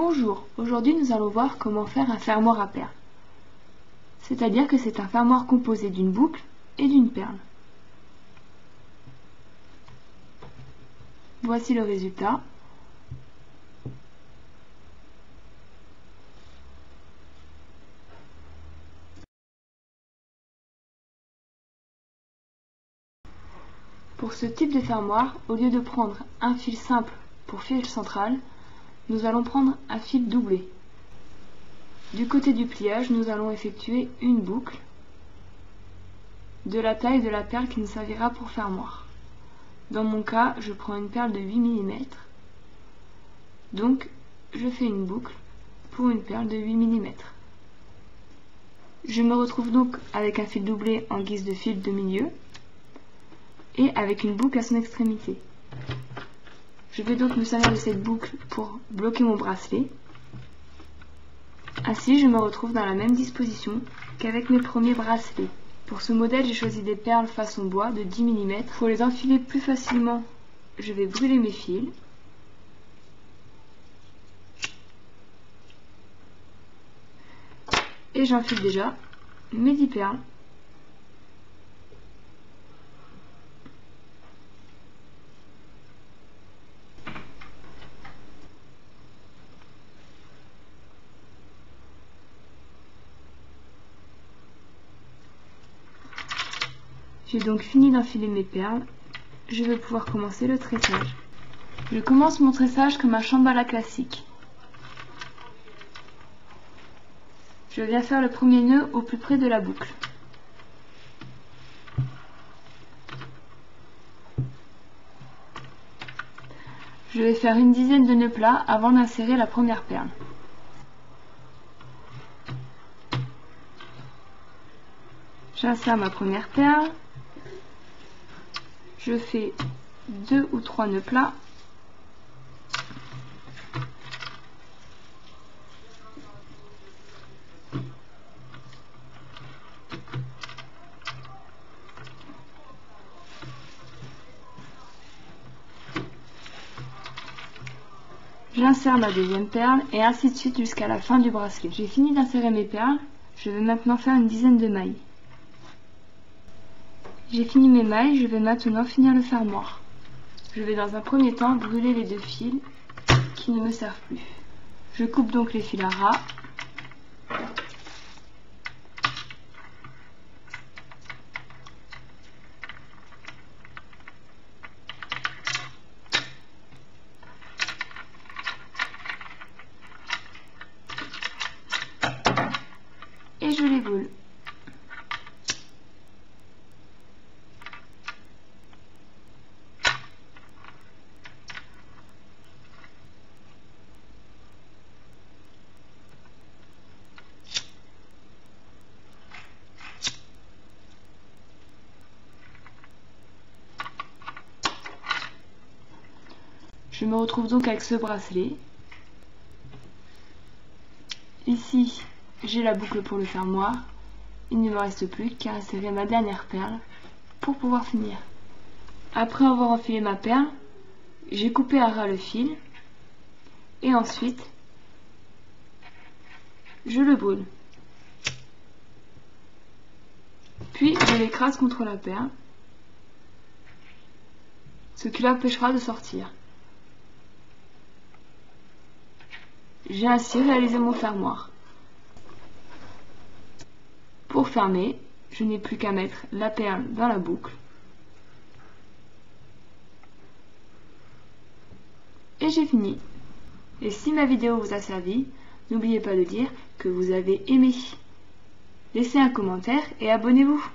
Bonjour, aujourd'hui nous allons voir comment faire un fermoir à perles. C'est-à-dire que c'est un fermoir composé d'une boucle et d'une perle. Voici le résultat. Pour ce type de fermoir, au lieu de prendre un fil simple pour fil central, nous allons prendre un fil doublé. Du côté du pliage, nous allons effectuer une boucle de la taille de la perle qui nous servira pour fermoir. Dans mon cas, je prends une perle de 8 mm, donc je fais une boucle pour une perle de 8 mm. Je me retrouve donc avec un fil doublé en guise de fil de milieu et avec une boucle à son extrémité. Je vais donc me servir de cette boucle pour bloquer mon bracelet. Ainsi, je me retrouve dans la même disposition qu'avec mes premiers bracelets. Pour ce modèle, j'ai choisi des perles façon bois de 10 mm. Pour les enfiler plus facilement, je vais brûler mes fils. Et j'enfile déjà mes 10 perles. J'ai donc fini d'enfiler mes perles. Je vais pouvoir commencer le tressage. Je commence mon tressage comme un chambala classique. Je viens faire le premier nœud au plus près de la boucle. Je vais faire une dizaine de nœuds plats avant d'insérer la première perle. J'insère ma première perle. Je fais 2 ou 3 nœuds plats. J'insère ma deuxième perle et ainsi de suite jusqu'à la fin du bracelet. J'ai fini d'insérer mes perles. Je vais maintenant faire une dizaine de mailles. J'ai fini mes mailles, je vais maintenant finir le fermoir. Je vais dans un premier temps brûler les 2 fils qui ne me servent plus. Je coupe donc les fils à ras. Et je les brûle. Je me retrouve donc avec ce bracelet. Ici, j'ai la boucle pour le fermoir. Il ne me reste plus qu'à insérer ma dernière perle pour pouvoir finir. Après avoir enfilé ma perle, j'ai coupé à ras le fil et ensuite je le brûle. Puis je l'écrase contre la perle, ce qui l'empêchera de sortir. J'ai ainsi réalisé mon fermoir. Pour fermer, je n'ai plus qu'à mettre la perle dans la boucle et j'ai fini. Et si ma vidéo vous a servi, n'oubliez pas de dire que vous avez aimé. Laissez un commentaire et abonnez-vous.